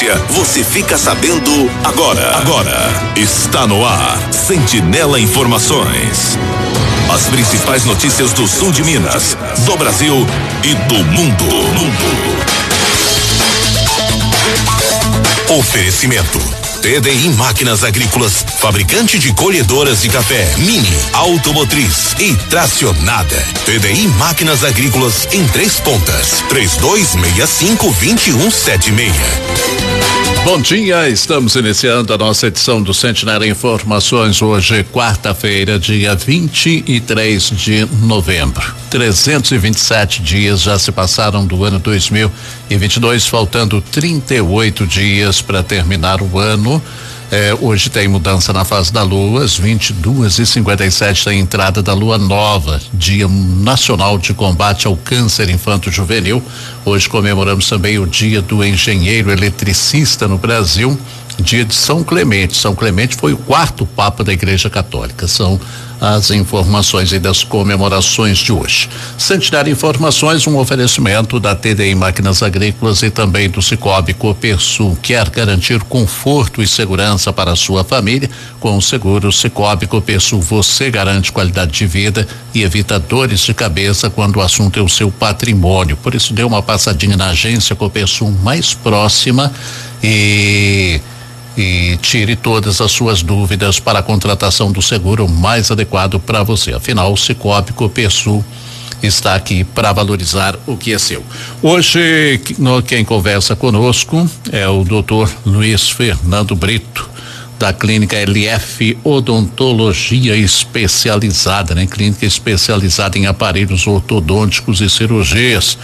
notícia, você fica sabendo agora. Está no ar, Sentinela Informações. As principais notícias do sul de Minas, do Brasil e do mundo. Oferecimento: TDI Máquinas Agrícolas, fabricante de colhedoras de café, Mini, automotriz e tracionada. TDI Máquinas Agrícolas em Três Pontas, 3265-2176. Bom dia, estamos iniciando a nossa edição do Sentinela Informações. Hoje, quarta-feira, dia 23 de novembro. 327 dias já se passaram do ano 2022, faltando 38 dias para terminar o ano. Hoje tem mudança na fase da lua, às 22h57 da entrada da lua nova, Dia Nacional de Combate ao Câncer Infanto-Juvenil. Hoje comemoramos também o Dia do Engenheiro Eletricista no Brasil, dia de São Clemente. São Clemente foi o quarto Papa da Igreja Católica. São as informações e das comemorações de hoje. Sentinela Informações, um oferecimento da TDI Máquinas Agrícolas e também do Cicobi Copersul. Quer garantir conforto e segurança para a sua família? Com o seguro Cicobi Copersul, você garante qualidade de vida e evita dores de cabeça quando o assunto é o seu patrimônio. Por isso, dê uma passadinha na agência Copersul mais próxima e tire todas as suas dúvidas para a contratação do seguro mais adequado para você. Afinal, o Cicobi Copersul está aqui para valorizar o que é seu. Hoje, quem conversa conosco é o Dr. Luiz Fernando Brito, da Clínica LF Odontologia Especializada, né? Clínica especializada em aparelhos ortodônticos e cirurgias.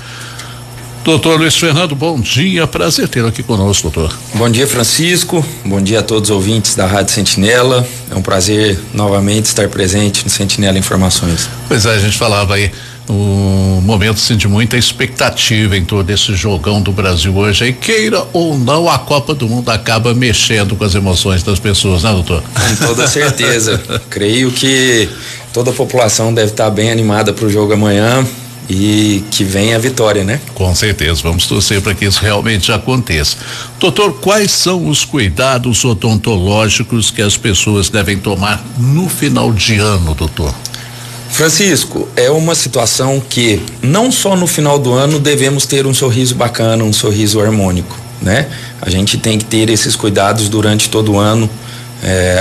Doutor Luiz Fernando, bom dia, prazer tê-lo aqui conosco, doutor. Bom dia, Francisco, bom dia a todos os ouvintes da Rádio Sentinela, é um prazer novamente estar presente no Sentinela Informações. Pois é, a gente falava aí, um momento assim, de muita expectativa em todo esse jogão do Brasil hoje, aí queira ou não, a Copa do Mundo acaba mexendo com as emoções das pessoas, né, doutor? Com toda certeza, creio que toda a população deve estar bem animada para o jogo amanhã, e que venha a vitória, né? Com certeza, vamos torcer para que isso realmente aconteça. Doutor, quais são os cuidados odontológicos que as pessoas devem tomar no final de ano, doutor? Francisco, é uma situação que não só no final do ano devemos ter um sorriso bacana, um sorriso harmônico, né? A gente tem que ter esses cuidados durante todo o ano,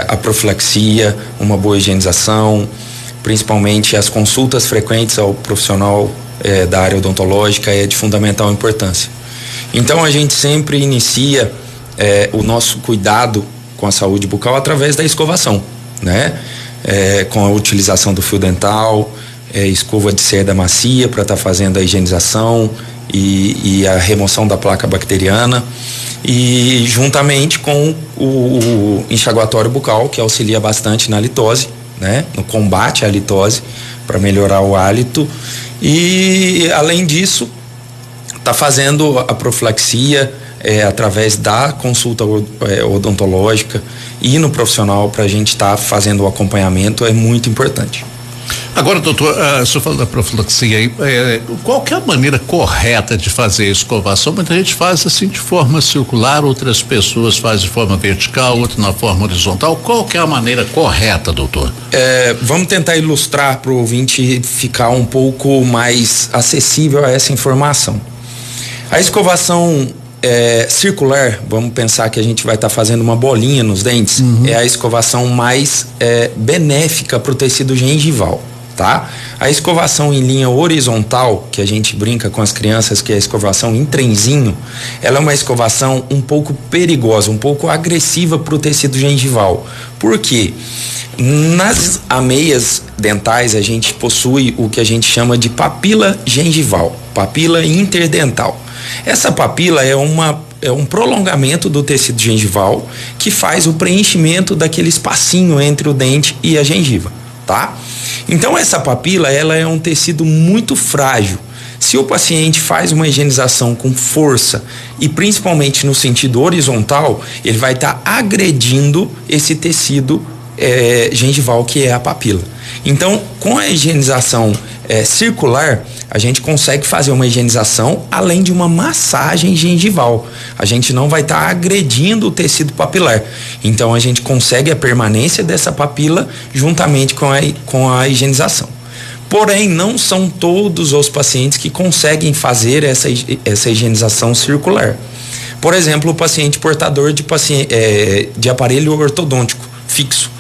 a profilaxia, uma boa higienização, principalmente as consultas frequentes ao profissional da área odontológica é de fundamental importância. Então a gente sempre inicia o nosso cuidado com a saúde bucal através da escovação, né? Com a utilização do fio dental, escova de cerda macia para estar fazendo a higienização e a remoção da placa bacteriana, e juntamente com o enxaguatório bucal, que auxilia bastante na litose, né? No combate à litose, para melhorar o hálito, e além disso tá fazendo a profilaxia através da consulta odontológica e no profissional, para a gente estar fazendo o acompanhamento, é muito importante. Agora, doutor, o senhor falou da profilaxia aí, qual que é a maneira correta de fazer a escovação? Muita gente faz assim de forma circular, outras pessoas fazem de forma vertical, outras na forma horizontal. Qual que é a maneira correta, doutor? Vamos tentar ilustrar para o ouvinte ficar um pouco mais acessível a essa informação. A escovação circular, vamos pensar que a gente vai estar fazendo uma bolinha nos dentes, é a escovação mais benéfica para o tecido gengival, tá? A escovação em linha horizontal, que a gente brinca com as crianças, que é a escovação em trenzinho, ela é uma escovação um pouco perigosa, um pouco agressiva para o tecido gengival. Por quê? Nas ameias dentais a gente possui o que a gente chama de papila gengival, papila interdental. Essa papila é um prolongamento do tecido gengival que faz o preenchimento daquele espacinho entre o dente e a gengiva, tá? Então essa papila, ela é um tecido muito frágil. Se o paciente faz uma higienização com força e principalmente no sentido horizontal, ele vai estar agredindo esse tecido gengival, que é a papila. Então, com a higienização circular, a gente consegue fazer uma higienização além de uma massagem gengival. A gente não vai estar agredindo o tecido papilar. Então a gente consegue a permanência dessa papila juntamente com a higienização. Porém, não são todos os pacientes que conseguem fazer essa higienização circular. Por exemplo, o paciente portador de aparelho ortodôntico fixo.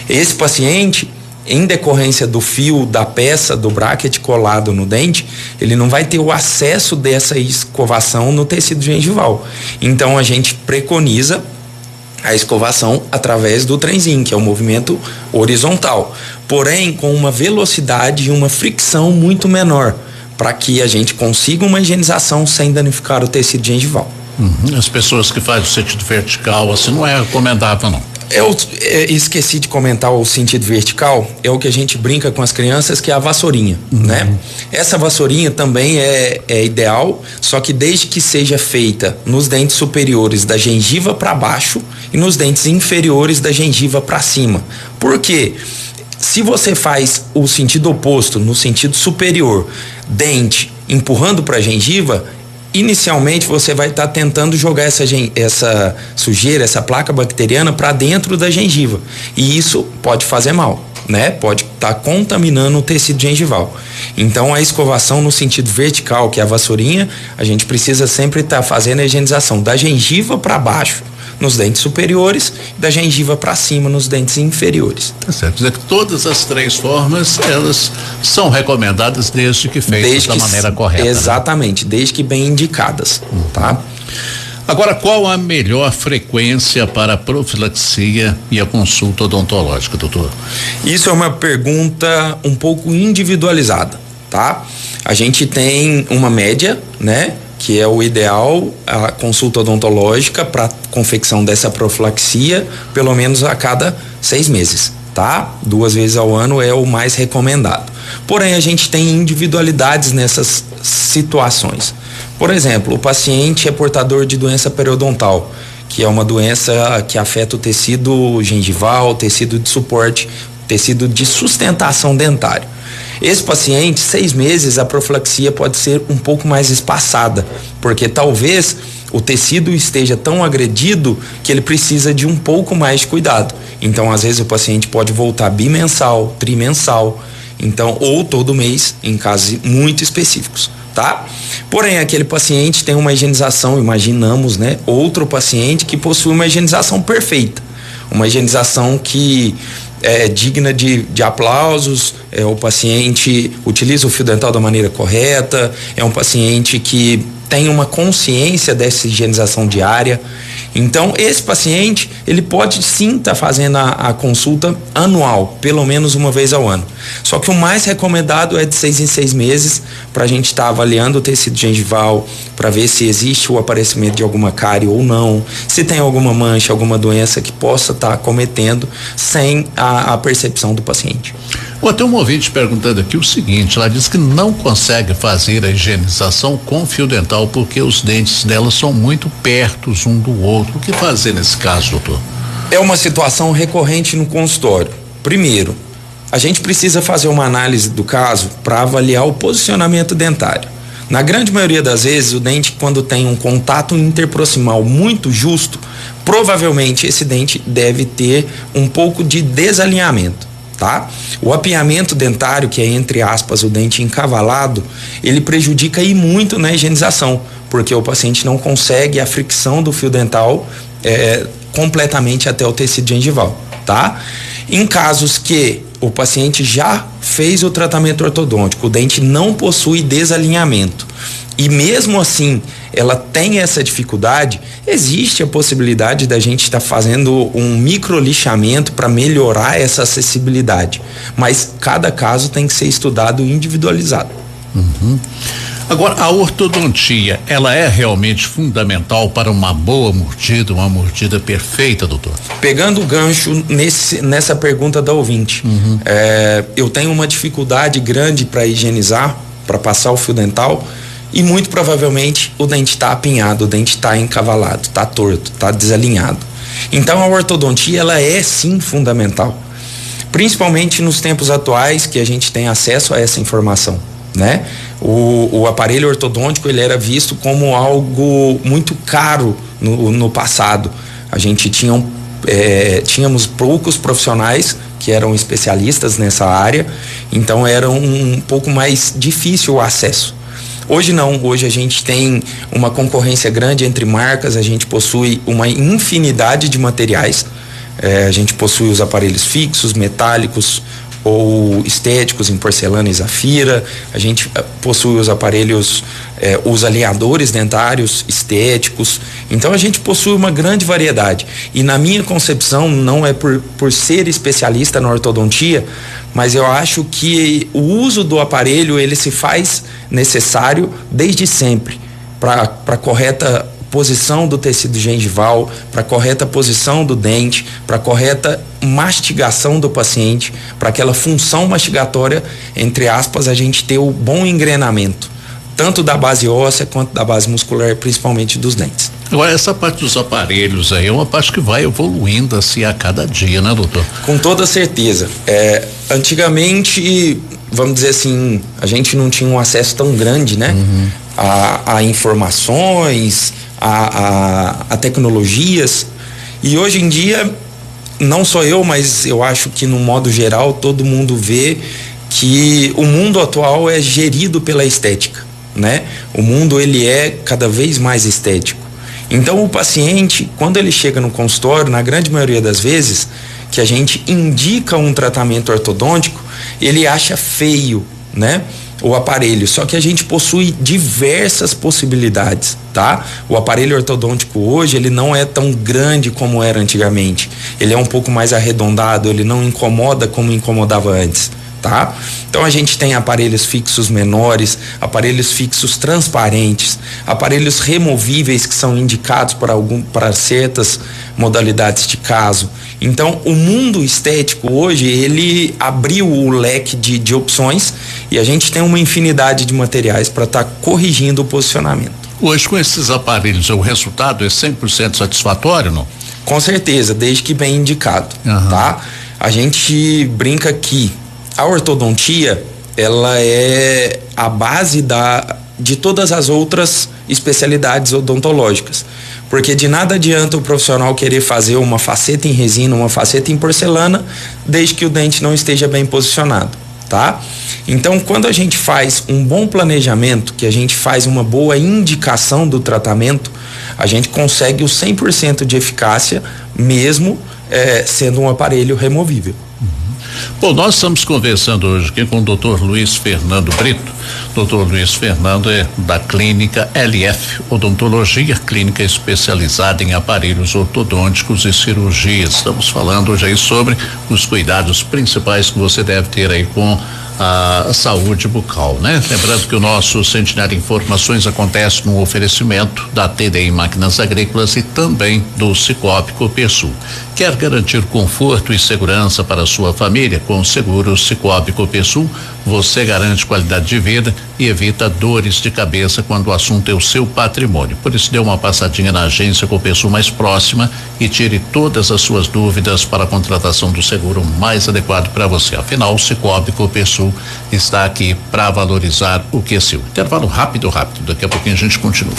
Esse paciente, em decorrência do fio da peça do bracket colado no dente, ele não vai ter o acesso dessa escovação no tecido gengival. Então a gente preconiza a escovação através do trenzinho, que é o movimento horizontal, porém com uma velocidade e uma fricção muito menor, para que a gente consiga uma higienização sem danificar o tecido gengival. As pessoas que fazem o sentido vertical, assim, não é recomendável, não. Eu esqueci de comentar o sentido vertical, é o que a gente brinca com as crianças, que é a vassourinha, né? Essa vassourinha também é ideal, só que desde que seja feita nos dentes superiores da gengiva para baixo e nos dentes inferiores da gengiva para cima. Por quê? Se você faz o sentido oposto, no sentido superior, dente empurrando para a gengiva, inicialmente você vai estar tentando jogar essa sujeira, essa placa bacteriana para dentro da gengiva, e isso pode fazer mal, né? Pode estar contaminando o tecido gengival. Então a escovação no sentido vertical, que é a vassourinha, a gente precisa sempre estar fazendo a higienização da gengiva para baixo nos dentes superiores, da gengiva para cima nos dentes inferiores. Tá certo. Quer dizer que todas as três formas, elas são recomendadas desde que feitas da maneira correta. Exatamente, né? Desde que bem indicadas, tá? Agora, qual a melhor frequência para a profilaxia e a consulta odontológica, doutor? Isso é uma pergunta um pouco individualizada, tá? A gente tem uma média, né? Que é o ideal, a consulta odontológica para confecção dessa profilaxia, pelo menos a cada 6 meses, tá? 2 vezes ao ano é o mais recomendado. Porém, a gente tem individualidades nessas situações. Por exemplo, o paciente é portador de doença periodontal, que é uma doença que afeta o tecido gengival, tecido de suporte, tecido de sustentação dentário. Esse paciente, 6 meses, a profilaxia pode ser um pouco mais espaçada, porque talvez o tecido esteja tão agredido que ele precisa de um pouco mais de cuidado. Então, às vezes, o paciente pode voltar bimensal, trimensal, então, ou todo mês, em casos muito específicos, tá? Porém, aquele paciente tem uma higienização, imaginamos, né? Outro paciente que possui uma higienização perfeita, uma higienização que é digna de aplausos, o paciente utiliza o fio dental da maneira correta, é um paciente que tem uma consciência dessa higienização diária. Então, esse paciente, ele pode sim estar fazendo a consulta anual, pelo menos uma vez ao ano. Só que o mais recomendado é de 6 em 6 meses, para a gente estar avaliando o tecido gengival, para ver se existe o aparecimento de alguma cárie ou não, se tem alguma mancha, alguma doença que possa estar acometendo sem a percepção do paciente. Tem um ouvinte perguntando aqui o seguinte, ela diz que não consegue fazer a higienização com fio dental porque os dentes dela são muito perto um do outro. O que fazer nesse caso, doutor? É uma situação recorrente no consultório. Primeiro, a gente precisa fazer uma análise do caso para avaliar o posicionamento dentário. Na grande maioria das vezes, o dente, quando tem um contato interproximal muito justo, provavelmente esse dente deve ter um pouco de desalinhamento, tá? O apinhamento dentário, que é, entre aspas, o dente encavalado, ele prejudica e muito na higienização, porque o paciente não consegue a fricção do fio dental completamente até o tecido gengival, tá? Em casos que o paciente já fez o tratamento ortodôntico, o dente não possui desalinhamento, e mesmo assim ela tem essa dificuldade, existe a possibilidade da gente estar fazendo um microlixamento para melhorar essa acessibilidade, mas cada caso tem que ser estudado individualizado. Agora, a ortodontia, ela é realmente fundamental para uma boa mordida, uma mordida perfeita, doutor? Pegando o gancho nessa pergunta da ouvinte, eu tenho uma dificuldade grande para higienizar, para passar o fio dental, e muito provavelmente o dente está apinhado, o dente está encavalado, está torto, está desalinhado. Então a ortodontia, ela é sim fundamental. principalmente nos tempos atuais que a gente tem acesso a essa informação, né? O aparelho ortodôntico, ele era visto como algo muito caro no passado. A gente tínhamos poucos profissionais que eram especialistas nessa área, então era um pouco mais difícil o acesso. Hoje não, hoje a gente tem uma concorrência grande entre marcas, a gente possui uma infinidade de materiais, a gente possui os aparelhos fixos, metálicos ou estéticos em porcelana e zafira, a gente possui os aparelhos, os alinhadores dentários estéticos, então a gente possui uma grande variedade. E na minha concepção, não é por ser especialista na ortodontia, mas eu acho que o uso do aparelho, ele se faz necessário desde sempre para correta posição do tecido gengival, para correta posição do dente, para correta mastigação do paciente, para aquela função mastigatória, entre aspas, a gente ter o bom engrenamento, tanto da base óssea quanto da base muscular, principalmente dos dentes. Agora, essa parte dos aparelhos aí é uma parte que vai evoluindo assim a cada dia, né, doutor? Com toda certeza. Antigamente, vamos dizer assim, a gente não tinha um acesso tão grande, né? A informações, a tecnologias, e hoje em dia, não só eu, mas eu acho que no modo geral todo mundo vê que o mundo atual é gerido pela estética, né? O mundo, ele é cada vez mais estético. Então o paciente, quando ele chega no consultório, na grande maioria das vezes que a gente indica um tratamento ortodôntico, ele acha feio, né, o aparelho, só que a gente possui diversas possibilidades, tá? O aparelho ortodôntico hoje, ele não é tão grande como era antigamente, ele é um pouco mais arredondado, ele não incomoda como incomodava antes, tá? Então a gente tem aparelhos fixos menores, aparelhos fixos transparentes, aparelhos removíveis que são indicados para certas modalidades de caso. Então o mundo estético hoje, ele abriu o leque de opções, e a gente tem uma infinidade de materiais para estar corrigindo o posicionamento. Hoje, com esses aparelhos, o resultado é 100% satisfatório, não? Com certeza, desde que bem indicado, tá? A gente brinca que a ortodontia, ela é a base de todas as outras especialidades odontológicas, porque de nada adianta o profissional querer fazer uma faceta em resina, uma faceta em porcelana, desde que o dente não esteja bem posicionado, tá? Então, quando a gente faz um bom planejamento, que a gente faz uma boa indicação do tratamento, a gente consegue o 100% de eficácia, mesmo sendo um aparelho removível. Bom, nós estamos conversando hoje aqui com o Dr. Luiz Fernando Brito. Dr. Luiz Fernando é da clínica LF Odontologia, clínica especializada em aparelhos ortodônticos e cirurgias. Estamos falando hoje aí sobre os cuidados principais que você deve ter aí com a saúde bucal, né? Lembrando que o nosso Centenário Informações acontece no oferecimento da TDI Máquinas Agrícolas e também do Cicobi Copersul. Quer garantir conforto e segurança para a sua família? Com o seguro Cicobi Copersul, você garante qualidade de vida e evita dores de cabeça quando o assunto é o seu patrimônio. Por isso, dê uma passadinha na agência Copersul mais próxima e tire todas as suas dúvidas para a contratação do seguro mais adequado para você. Afinal, o Cicobi Copersul está aqui para valorizar o que é seu. Intervalo rápido. Daqui a pouquinho a gente continua.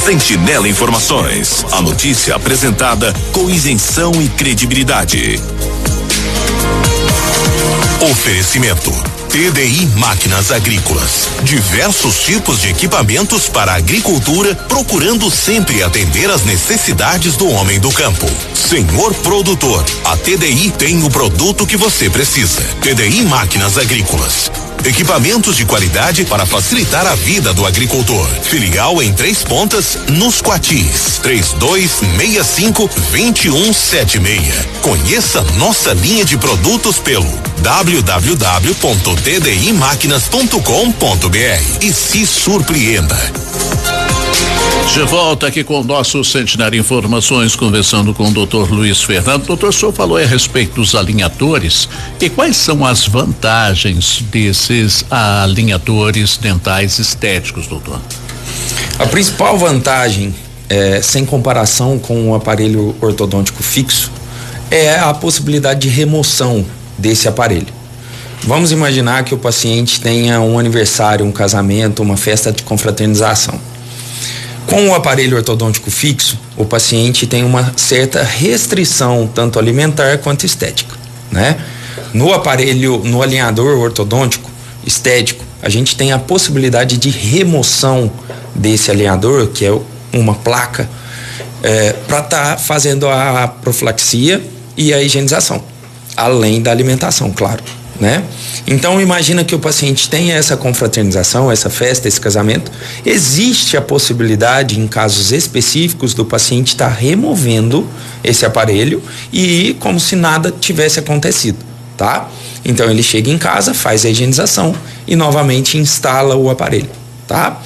Sentinela Informações, a notícia apresentada com isenção e credibilidade. Oferecimento: TDI Máquinas Agrícolas. Diversos tipos de equipamentos para a agricultura, procurando sempre atender às necessidades do homem do campo. Senhor produtor, a TDI tem o produto que você precisa. TDI Máquinas Agrícolas. Equipamentos de qualidade para facilitar a vida do agricultor. Filial em Três Pontas, nos Quatis. 3265-2176. Conheça nossa linha de produtos pelo www.tdimaquinas.com.br e se surpreenda. De volta aqui com o nosso Centenário Informações, conversando com o Dr. Luiz Fernando. Doutor, o senhor falou a respeito dos alinhadores, e quais são as vantagens desses alinhadores dentais estéticos, doutor? A principal vantagem sem comparação com o aparelho ortodôntico fixo, é a possibilidade de remoção desse aparelho. Vamos imaginar que o paciente tenha um aniversário, um casamento, uma festa de confraternização. Com o aparelho ortodôntico fixo, o paciente tem uma certa restrição, tanto alimentar quanto estética, né? No alinhador ortodôntico estético, a gente tem a possibilidade de remoção desse alinhador, que é uma placa, para estar fazendo a profilaxia e a higienização, além da alimentação, claro, né? Então imagina que o paciente tenha essa confraternização, essa festa, esse casamento. Existe a possibilidade, em casos específicos, do paciente estar removendo esse aparelho e como se nada tivesse acontecido, tá? Então ele chega em casa, faz a higienização e novamente instala o aparelho, tá?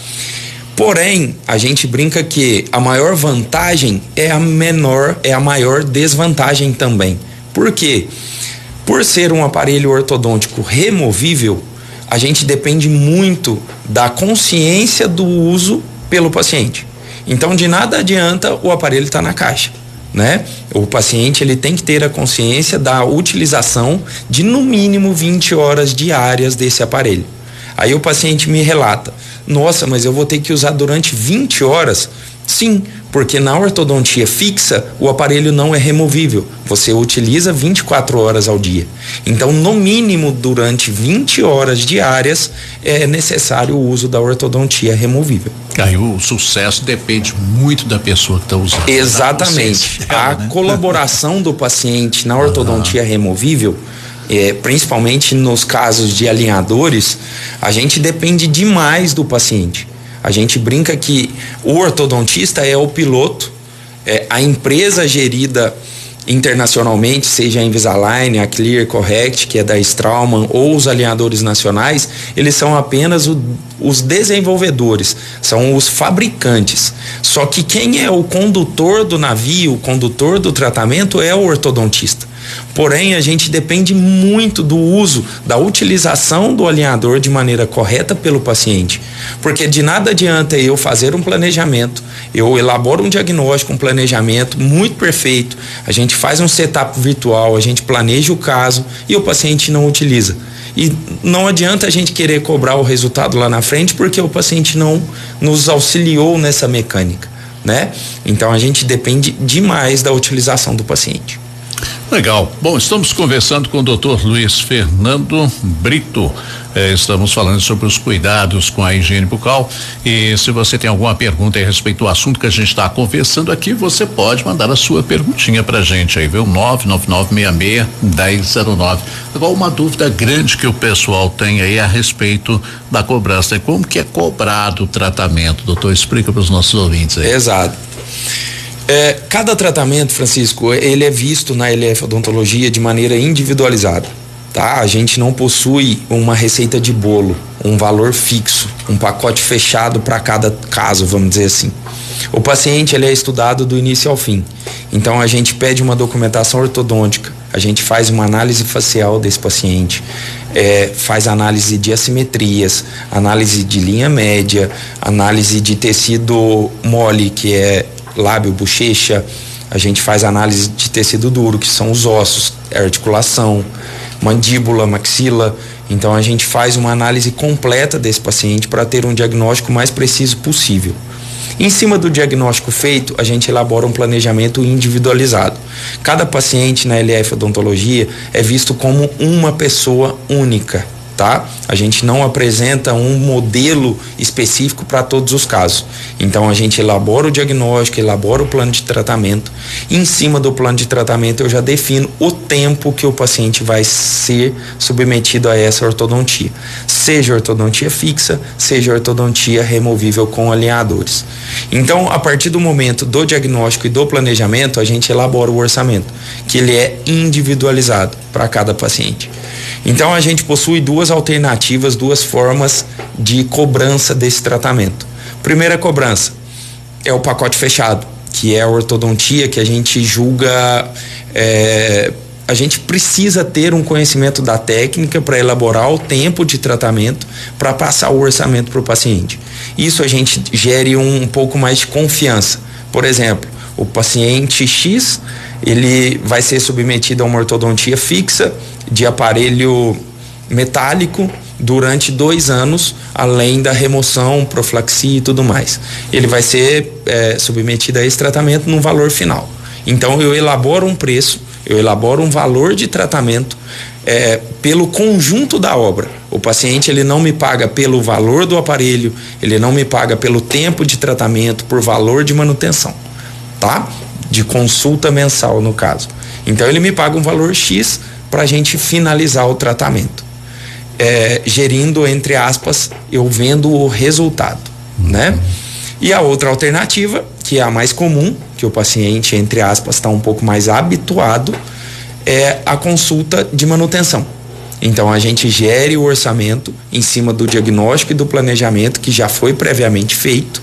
Porém, a gente brinca que a maior vantagem é a maior desvantagem também. Por quê? Por ser um aparelho ortodôntico removível, a gente depende muito da consciência do uso pelo paciente. Então, de nada adianta o aparelho estar na caixa, né? O paciente ele tem que ter a consciência da utilização de no mínimo 20 horas diárias desse aparelho. Aí o paciente me relata: nossa, mas eu vou ter que usar durante 20 horas? Sim, porque na ortodontia fixa o aparelho não é removível. Você utiliza 24 horas ao dia. Então, no mínimo, durante 20 horas diárias é necessário o uso da ortodontia removível. Aí o sucesso depende muito da pessoa que está usando. Exatamente. A colaboração do paciente na ortodontia removível, principalmente nos casos de alinhadores, a gente depende demais do paciente. A gente brinca que o ortodontista é o piloto, a empresa gerida internacionalmente, seja a Invisalign, a Clear Correct, que é da Straumann, ou os alinhadores nacionais, eles são apenas os desenvolvedores, são os fabricantes. Só que quem é o condutor do navio, o condutor do tratamento é o ortodontista. Porém, a gente depende muito do uso, da utilização do alinhador de maneira correta pelo paciente. Porque de nada adianta eu fazer um planejamento, eu elaboro um diagnóstico, um planejamento muito perfeito, a gente faz um setup virtual, a gente planeja o caso e o paciente não utiliza. E não adianta a gente querer cobrar o resultado lá na frente porque o paciente não nos auxiliou nessa mecânica, né? Então a gente depende demais da utilização do paciente. Legal. Bom, estamos conversando com o Dr. Luiz Fernando Brito. Estamos falando sobre os cuidados com a higiene bucal. E se você tem alguma pergunta a respeito do assunto que a gente está conversando aqui, você pode mandar a sua perguntinha pra gente aí, viu? 99966-1009. Agora, uma dúvida grande que o pessoal tem aí a respeito da cobrança. Como que é cobrado o tratamento, doutor? Explica para os nossos ouvintes aí. Exato. Cada tratamento, Francisco, ele é visto na LF Odontologia de maneira individualizada, tá? A gente não possui uma receita de bolo, um valor fixo, um pacote fechado para cada caso, vamos dizer assim. O paciente ele é estudado do início ao fim. Então a gente pede uma documentação ortodôntica, a gente faz uma análise facial desse paciente, faz análise de assimetrias, análise de linha média, análise de tecido mole, que é lábio, bochecha, a gente faz análise de tecido duro, que são os ossos, articulação, mandíbula, maxila. Então a gente faz uma análise completa desse paciente para ter um diagnóstico mais preciso possível. Em cima do diagnóstico feito, a gente elabora um planejamento individualizado. Cada paciente na LF Odontologia é visto como uma pessoa única, tá? A gente não apresenta um modelo específico para todos os casos. Então a gente elabora o diagnóstico, elabora o plano de tratamento. Em cima do plano de tratamento eu já defino o tempo que o paciente vai ser submetido a essa ortodontia. Seja ortodontia fixa, seja ortodontia removível com alinhadores. Então, a partir do momento do diagnóstico e do planejamento, a gente elabora o orçamento, que ele é individualizado para cada paciente. Então a gente possui duas alternativas, duas formas de cobrança desse tratamento. Primeira cobrança é o pacote fechado, que é a ortodontia que a gente julga, a gente precisa ter um conhecimento da técnica para elaborar o tempo de tratamento para passar o orçamento para o paciente. Isso a gente gere um pouco mais de confiança, Por exemplo, o paciente X, ele vai ser submetido a uma ortodontia fixa de aparelho metálico durante 2 anos, além da remoção, profilaxia e tudo mais. Ele vai ser submetido a esse tratamento num valor final. Então eu elaboro um preço, eu elaboro um valor de tratamento pelo conjunto da obra. O paciente, ele não me paga pelo valor do aparelho, ele não me paga pelo tempo de tratamento, por valor de manutenção, tá? De consulta mensal, no caso. Então ele me paga um valor X para a gente finalizar o tratamento. Gerindo, entre aspas, eu vendo o resultado, né? E a outra alternativa, que é a mais comum, que o paciente, entre aspas, está um pouco mais habituado, é a consulta de manutenção. Então a gente gere o orçamento em cima do diagnóstico e do planejamento que já foi previamente feito,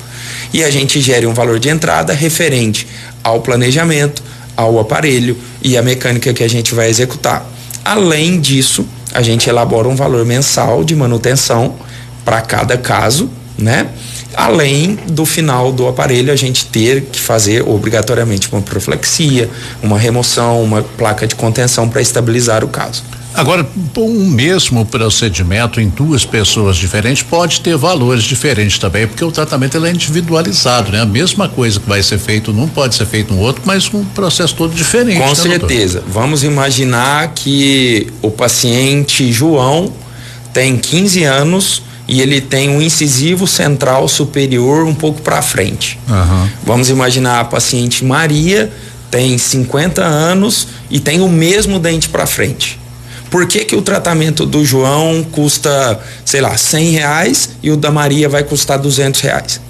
e a gente gere um valor de entrada referente ao planejamento, ao aparelho e à mecânica que a gente vai executar. Além disso, a gente elabora um valor mensal de manutenção para cada caso, né? Além do final do aparelho a gente ter que fazer obrigatoriamente uma profilaxia, uma remoção, uma placa de contenção para estabilizar o caso. Agora, um mesmo procedimento em 2 pessoas diferentes pode ter valores diferentes também, porque o tratamento ele é individualizado, né? A mesma coisa que vai ser feito num pode ser feito no outro, mas um processo todo diferente. Com certeza. Doutor? Vamos imaginar que o paciente João tem 15 anos e ele tem um incisivo central superior um pouco para frente. Vamos imaginar a paciente Maria tem 50 anos e tem o mesmo dente para frente. Por que o tratamento do João custa, sei lá, R$100 e o da Maria vai custar R$200?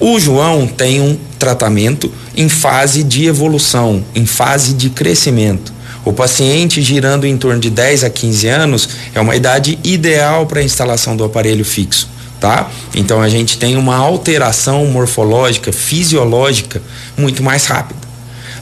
O João tem um tratamento em fase de evolução, em fase de crescimento. O paciente girando em torno de 10 a 15 anos é uma idade ideal para a instalação do aparelho fixo, tá? Então a gente tem uma alteração morfológica, fisiológica muito mais rápida.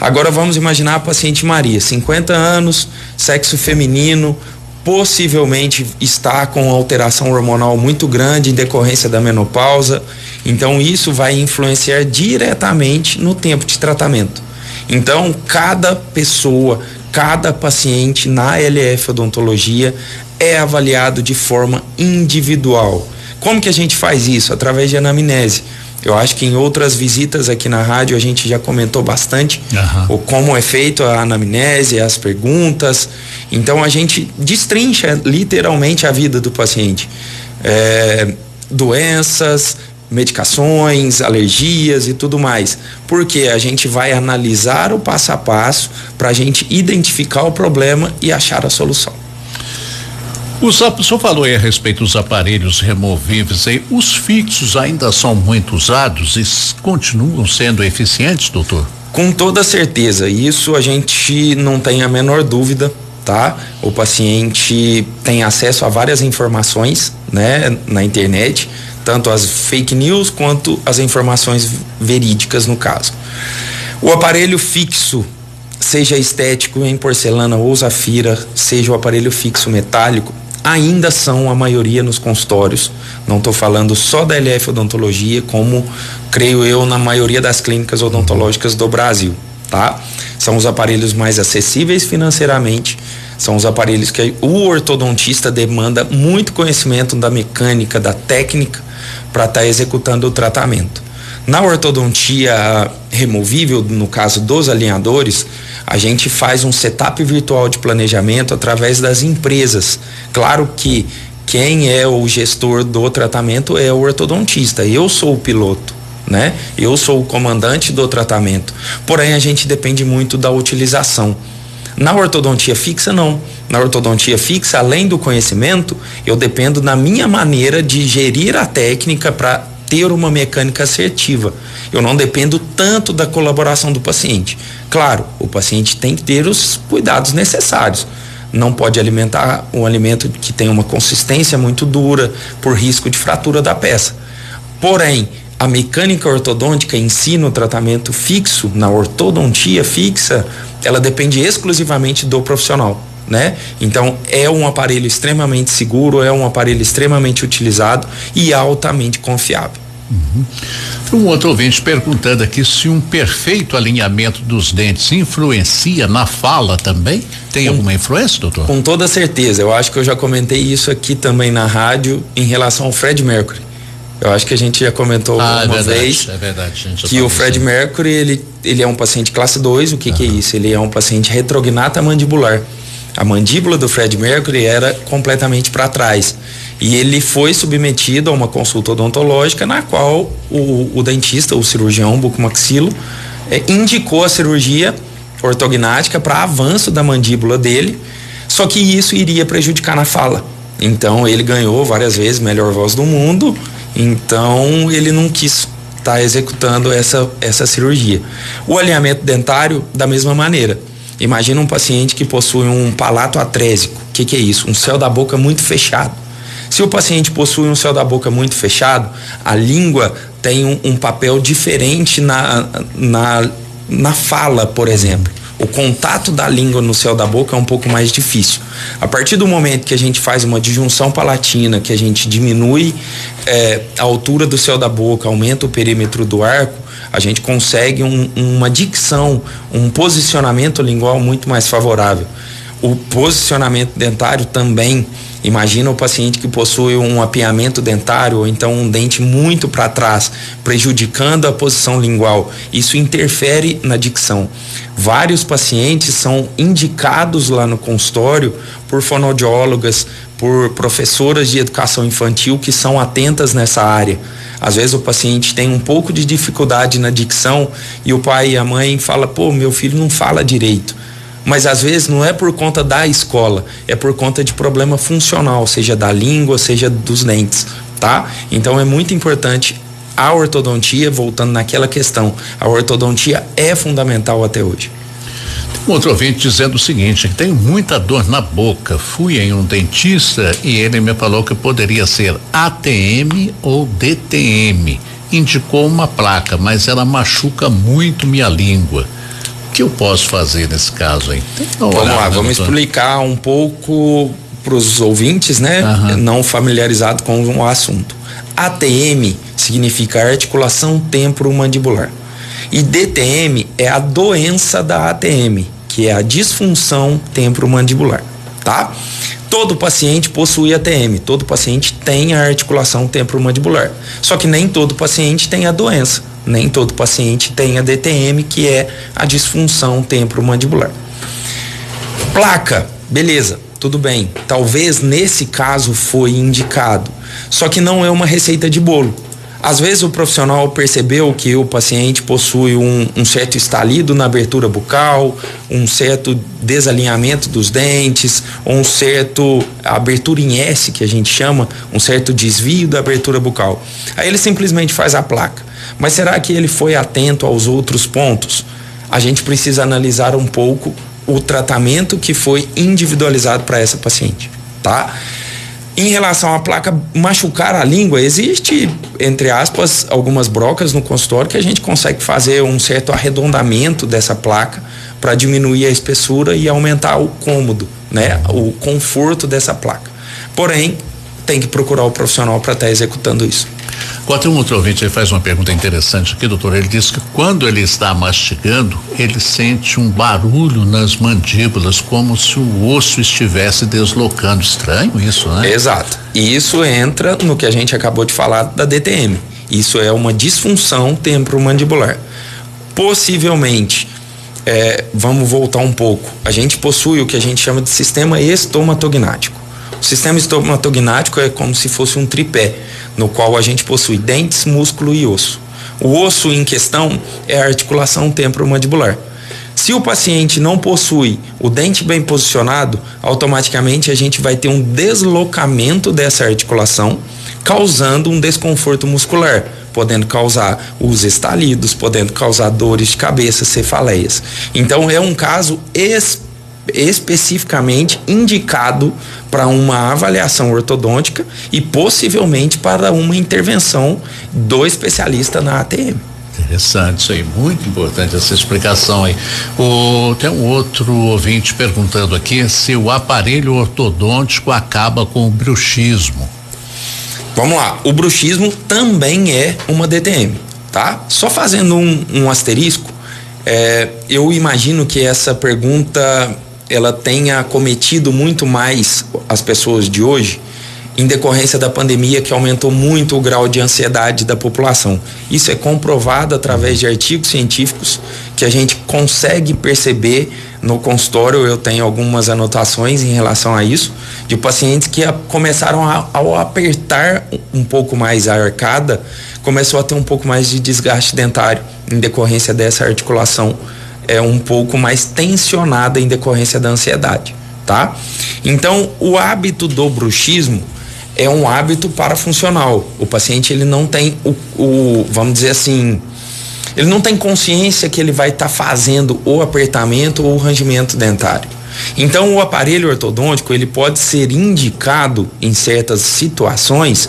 Agora vamos imaginar a paciente Maria, 50 anos, sexo feminino, possivelmente está com alteração hormonal muito grande em decorrência da menopausa. Então isso vai influenciar diretamente no tempo de tratamento. Então cada pessoa, cada paciente na LF Odontologia é avaliado de forma individual. Como que a gente faz isso? Através de anamnese. Eu acho que em outras visitas aqui na rádio a gente já comentou bastante como é feito a anamnese, as perguntas. Então a gente destrincha literalmente a vida do paciente. Doenças, medicações, alergias e tudo mais. Porque a gente vai analisar o passo a passo para a gente identificar o problema e achar a solução. O senhor falou aí a respeito dos aparelhos removíveis aí, os fixos ainda são muito usados e continuam sendo eficientes, doutor? Com toda certeza, isso a gente não tem a menor dúvida, tá? O paciente tem acesso a várias informações, né, na internet, tanto as fake news quanto as informações verídicas no caso. O aparelho fixo, seja estético em porcelana ou zafira, seja o aparelho fixo metálico, ainda são a maioria nos consultórios. Não estou falando só da LF Odontologia, como creio eu na maioria das clínicas odontológicas do Brasil, tá? São os aparelhos mais acessíveis financeiramente, são os aparelhos que o ortodontista demanda muito conhecimento da mecânica, da técnica para estar executando o tratamento. Na ortodontia removível, no caso dos alinhadores, a gente faz um setup virtual de planejamento através das empresas. Claro que quem é o gestor do tratamento é o ortodontista. Eu sou o piloto, né? Eu sou o comandante do tratamento. Porém, a gente depende muito da utilização. Na ortodontia fixa, não. Na ortodontia fixa, além do conhecimento, eu dependo da minha maneira de gerir a técnica para ter uma mecânica assertiva. Eu não dependo tanto da colaboração do paciente. Claro, o paciente tem que ter os cuidados necessários. Não pode alimentar um alimento que tem uma consistência muito dura por risco de fratura da peça. Porém, a mecânica ortodôntica em si no tratamento fixo, na ortodontia fixa, ela depende exclusivamente do profissional, né? Então é um aparelho extremamente seguro, é um aparelho extremamente utilizado e altamente confiável. Um outro ouvinte perguntando aqui se um perfeito alinhamento dos dentes influencia na fala também? Tem alguma influência, doutor? Com toda certeza. Eu acho que eu já comentei isso aqui também na rádio em relação ao Fred Mercury. Eu acho que a gente já comentou uma vez. É verdade. Que o Fred Mercury, ele é um paciente classe 2. O que é isso? Ele é um paciente retrognata mandibular. A mandíbula do Fred Mercury era completamente para trás. E ele foi submetido a uma consulta odontológica na qual o dentista, o cirurgião bucomaxilo, indicou a cirurgia ortognática para avanço da mandíbula dele, só que isso iria prejudicar na fala. Então ele ganhou várias vezes melhor voz do mundo, então ele não quis estar executando essa cirurgia. O alinhamento dentário, da mesma maneira. Imagina um paciente que possui um palato atrésico. O que é isso? Um céu da boca muito fechado. Se o paciente possui um céu da boca muito fechado, a língua tem um papel diferente na fala, por exemplo. O contato da língua no céu da boca é um pouco mais difícil. A partir do momento que a gente faz uma disjunção palatina, que a gente diminui a altura do céu da boca, aumenta o perímetro do arco, a gente consegue uma dicção, um posicionamento lingual muito mais favorável. O posicionamento dentário também. Imagina o paciente que possui um apiamento dentário ou então um dente muito para trás, prejudicando a posição lingual. Isso interfere na dicção. Vários pacientes são indicados lá no consultório por fonoaudiólogas, por professoras de educação infantil que são atentas nessa área. Às vezes o paciente tem um pouco de dificuldade na dicção e o pai e a mãe falam, meu filho não fala direito. Mas às vezes não é por conta da escola, é por conta de problema funcional, seja da língua, seja dos dentes, tá? Então é muito importante a ortodontia, voltando naquela questão, a ortodontia é fundamental até hoje. Um outro ouvinte dizendo o seguinte, que tenho muita dor na boca, fui em um dentista e ele me falou que poderia ser ATM ou DTM, indicou uma placa, mas ela machuca muito minha língua. O que eu posso fazer nesse caso aí? Vamos lá, vamos explicar um pouco para os ouvintes, né? Não familiarizado com o assunto. ATM significa articulação temporomandibular e DTM é a doença da ATM, que é a disfunção temporomandibular, tá? Todo paciente possui ATM, todo paciente tem a articulação temporomandibular, só que nem todo paciente tem a doença. Nem todo paciente tem a DTM, que é a disfunção temporomandibular. Placa, beleza, tudo bem. Talvez nesse caso foi indicado, só que não é uma receita de bolo. Às vezes o profissional percebeu que o paciente possui um certo estalido na abertura bucal, um certo desalinhamento dos dentes, ou um certo abertura em S, que a gente chama, um certo desvio da abertura bucal. Aí ele simplesmente faz a placa. Mas será que ele foi atento aos outros pontos? A gente precisa analisar um pouco o tratamento que foi individualizado para essa paciente, tá? Em relação à placa machucar a língua, existe, entre aspas, algumas brocas no consultório que a gente consegue fazer um certo arredondamento dessa placa para diminuir a espessura e aumentar o cômodo, né? O conforto dessa placa. Porém, tem que procurar o profissional para estar executando isso. Agora tem um outro ouvinte, ele faz uma pergunta interessante aqui, doutor. Ele diz que quando ele está mastigando, ele sente um barulho nas mandíbulas, como se o osso estivesse deslocando. Estranho isso, né? Exato. E isso entra no que a gente acabou de falar da DTM. Isso é uma disfunção temporomandibular. Possivelmente, vamos voltar um pouco. A gente possui o que a gente chama de sistema estomatognático. O sistema estomatognático é como se fosse um tripé, no qual a gente possui dentes, músculo e osso. O osso em questão é a articulação temporomandibular. Se o paciente não possui o dente bem posicionado, automaticamente a gente vai ter um deslocamento dessa articulação, causando um desconforto muscular, podendo causar os estalidos, podendo causar dores de cabeça, cefaleias. Então é um caso especificamente indicado para uma avaliação ortodôntica e possivelmente para uma intervenção do especialista na ATM. Interessante isso aí, muito importante essa explicação aí. Tem um outro ouvinte perguntando aqui se o aparelho ortodôntico acaba com o bruxismo. Vamos lá, o bruxismo também é uma DTM, tá? Só fazendo um asterisco, eu imagino que essa pergunta ela tenha acometido muito mais as pessoas de hoje em decorrência da pandemia, que aumentou muito o grau de ansiedade da população. Isso é comprovado através de artigos científicos que a gente consegue perceber no consultório. Eu tenho algumas anotações em relação a isso, de pacientes que começaram ao apertar um pouco mais a arcada, começou a ter um pouco mais de desgaste dentário em decorrência dessa articulação um pouco mais tensionada em decorrência da ansiedade, tá? Então, o hábito do bruxismo é um hábito parafuncional. O paciente, ele não tem vamos dizer assim, ele não tem consciência que ele vai estar fazendo o apertamento ou o rangimento dentário. Então, o aparelho ortodôntico, ele pode ser indicado em certas situações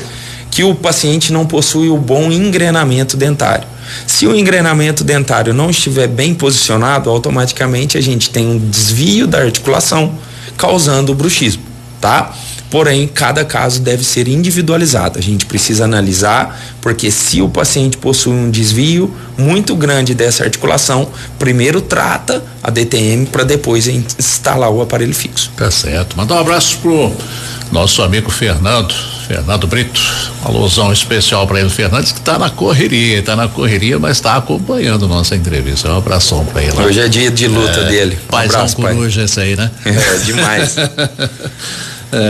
que o paciente não possui o bom engrenamento dentário. Se o engrenamento dentário não estiver bem posicionado, automaticamente a gente tem um desvio da articulação, causando o bruxismo, tá? Porém, cada caso deve ser individualizado. A gente precisa analisar, porque se o paciente possui um desvio muito grande dessa articulação, primeiro trata a DTM para depois instalar o aparelho fixo. Tá certo. Mandar um abraço pro nosso amigo Fernando Brito. Uma alusão especial para ele, Fernandes, que tá na correria, mas tá acompanhando nossa entrevista. Um abração para ele. Hoje é dia de luta dele. Paizão coruja esse aí, né? Demais.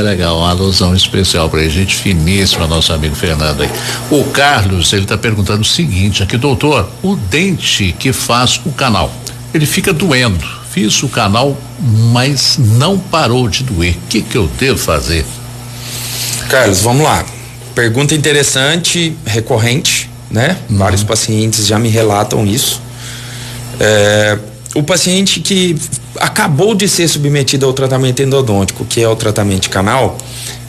Legal, uma alusão especial pra ele, gente finíssima, nosso amigo Fernando aí. O Carlos, ele tá perguntando o seguinte aqui, doutor, o dente que faz o canal, ele fica doendo, fiz o canal, mas não parou de doer, o que eu devo fazer? Carlos, vamos lá, pergunta interessante, recorrente, né? Vários pacientes já me relatam isso. O paciente que acabou de ser submetido ao tratamento endodôntico, que é o tratamento de canal,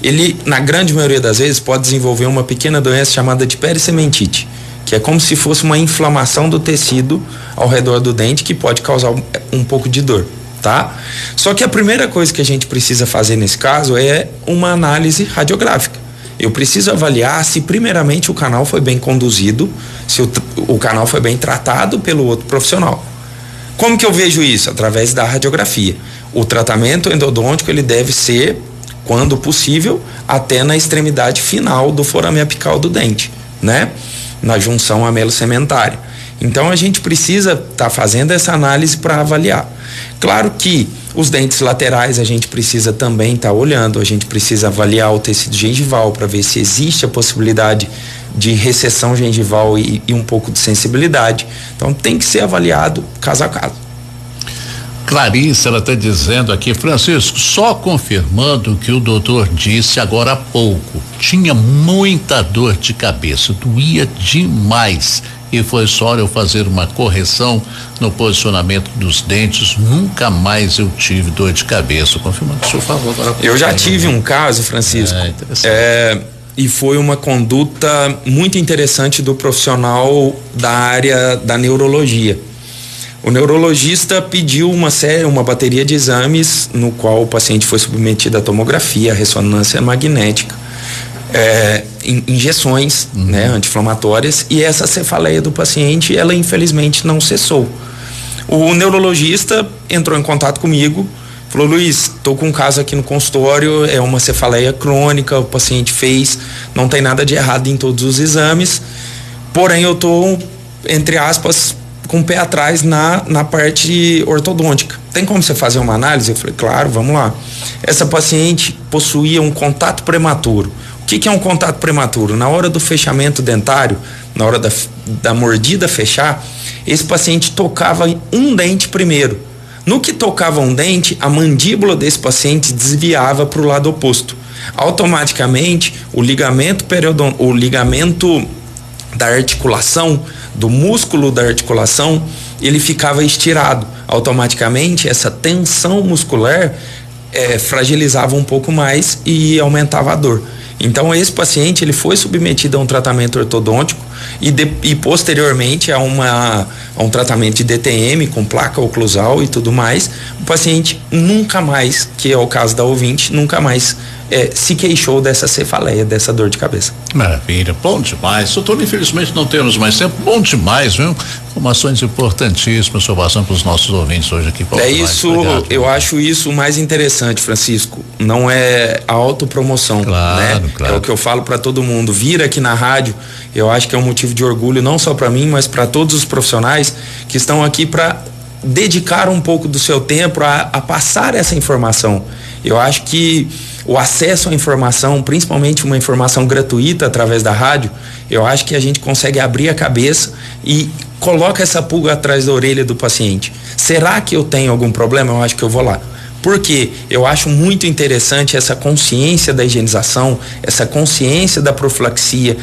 ele, na grande maioria das vezes, pode desenvolver uma pequena doença chamada de pericementite, que é como se fosse uma inflamação do tecido ao redor do dente, que pode causar um pouco de dor, tá? Só que a primeira coisa que a gente precisa fazer nesse caso é uma análise radiográfica. Eu preciso avaliar se primeiramente o canal foi bem conduzido, se o canal foi bem tratado pelo outro profissional. Como que eu vejo isso? Através da radiografia. O tratamento endodôntico, ele deve ser, quando possível, até na extremidade final do forame apical do dente, né? Na junção amelo-sementária. Então, a gente precisa estar fazendo essa análise para avaliar. Claro que os dentes laterais a gente precisa também estar olhando, a gente precisa avaliar o tecido gengival para ver se existe a possibilidade de recessão gengival e um pouco de sensibilidade. Então tem que ser avaliado caso a caso. Clarice, ela está dizendo aqui, Francisco, só confirmando o que o doutor disse agora há pouco, tinha muita dor de cabeça, doía demais e foi só eu fazer uma correção no posicionamento dos dentes, nunca mais eu tive dor de cabeça. Confirmando, o senhor falou agora. Eu já tive um caso, Francisco, e foi uma conduta muito interessante do profissional da área da neurologia. O neurologista pediu uma bateria de exames no qual o paciente foi submetido à tomografia, à ressonância magnética, injeções, né, anti-inflamatórias, e essa cefaleia do paciente, ela infelizmente não cessou. O neurologista entrou em contato comigo, falou: Luiz, estou com um caso aqui no consultório, é uma cefaleia crônica, o paciente fez, não tem nada de errado em todos os exames, porém eu estou, entre aspas, com o pé atrás na parte ortodôntica. Tem como você fazer uma análise? Eu falei: claro, vamos lá. Essa paciente possuía um contato prematuro. O que é um contato prematuro? Na hora do fechamento dentário, na hora da mordida fechar, esse paciente tocava um dente primeiro. No que tocava um dente, a mandíbula desse paciente desviava para o lado oposto. Automaticamente, o ligamento da articulação, do músculo da articulação, ele ficava estirado. Automaticamente, essa tensão muscular fragilizava um pouco mais e aumentava a dor. Então, esse paciente, ele foi submetido a um tratamento ortodôntico e posteriormente a uma a um tratamento de DTM com placa oclusal e tudo mais, o paciente nunca mais, que é o caso da ouvinte, nunca mais se queixou dessa cefaleia, dessa dor de cabeça. Maravilha, bom demais. Doutor, infelizmente não temos mais tempo, bom demais, viu? Informações importantíssimas, senhor, passando para os nossos ouvintes hoje aqui. Obrigado, eu acho isso o mais interessante, Francisco, não é a autopromoção, claro, né? Claro. É o que eu falo para todo mundo, vir aqui na rádio, eu acho que é um motivo de orgulho, não só para mim, mas para todos os profissionais que estão aqui para dedicar um pouco do seu tempo a passar essa informação. Eu acho que o acesso à informação, principalmente uma informação gratuita através da rádio, eu acho que a gente consegue abrir a cabeça e coloca essa pulga atrás da orelha do paciente. Será que eu tenho algum problema? Eu acho que eu vou lá. Porque eu acho muito interessante essa consciência da higienização, essa consciência da profilaxia,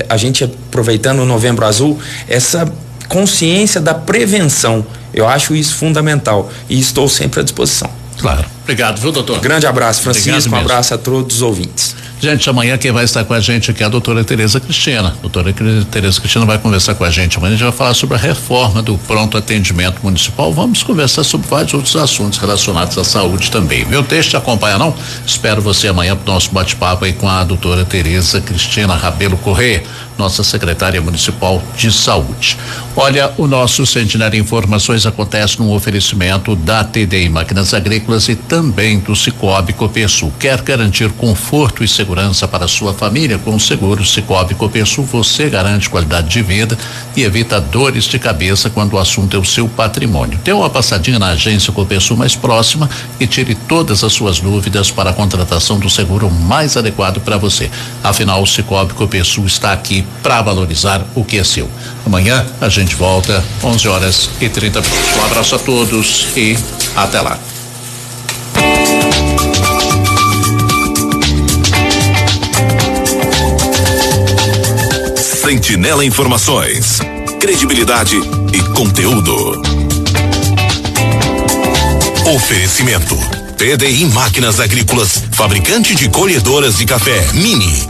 a gente aproveitando o Novembro Azul, essa consciência da prevenção. Eu acho isso fundamental e estou sempre à disposição. Claro. Obrigado, viu, doutor? Grande abraço, Francisco. Um abraço a todos os ouvintes. Gente, amanhã quem vai estar com a gente aqui é a doutora Tereza Cristina. Doutora Tereza Cristina vai conversar com a gente. Amanhã a gente vai falar sobre a reforma do pronto atendimento municipal. Vamos conversar sobre vários outros assuntos relacionados à saúde também. Meu texto te acompanha, não? Espero você amanhã para o nosso bate-papo aí com a doutora Tereza Cristina Rabelo Corrêa, nossa secretária municipal de saúde. Olha, o nosso Sentinela Informações acontece num oferecimento da TDI Máquinas Agrícolas e também do Cicobi Copersul. Quer garantir conforto e segurança para a sua família? Com o seguro Cicobi Copersul você garante qualidade de vida e evita dores de cabeça quando o assunto é o seu patrimônio. Dê uma passadinha na agência Copersul mais próxima e tire todas as suas dúvidas para a contratação do seguro mais adequado para você. Afinal, o Cicobi Copersul está aqui para valorizar o que é seu. Amanhã a gente volta 11h30. Um abraço a todos e até lá. Sentinela Informações, credibilidade e conteúdo. Oferecimento: TDI Máquinas Agrícolas, fabricante de colhedoras de café Mini.